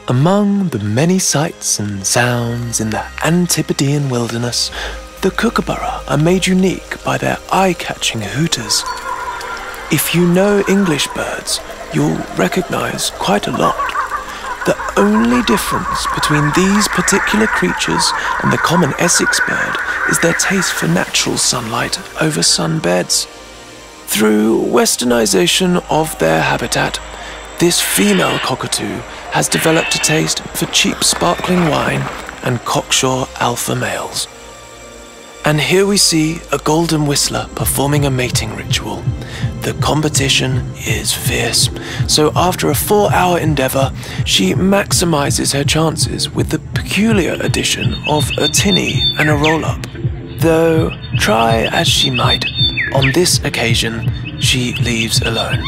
Among the many sights and sounds in the Antipodean wilderness, the kookaburra are made unique by their eye-catching hooters. If you know English birds, you'll recognize quite a lot. The only difference between these particular creatures and the common Essex bird is their taste for natural sunlight over sunbeds. Through westernization of their habitat, this female cockatoo has developed a taste for cheap sparkling wine and cocksure alpha males. And here we see a golden whistler performing a mating ritual. The competition is fierce, so after a 4-hour endeavour, she maximises her chances with the peculiar addition of a tinny and a roll-up. Though, try as she might, on this occasion, she leaves alone.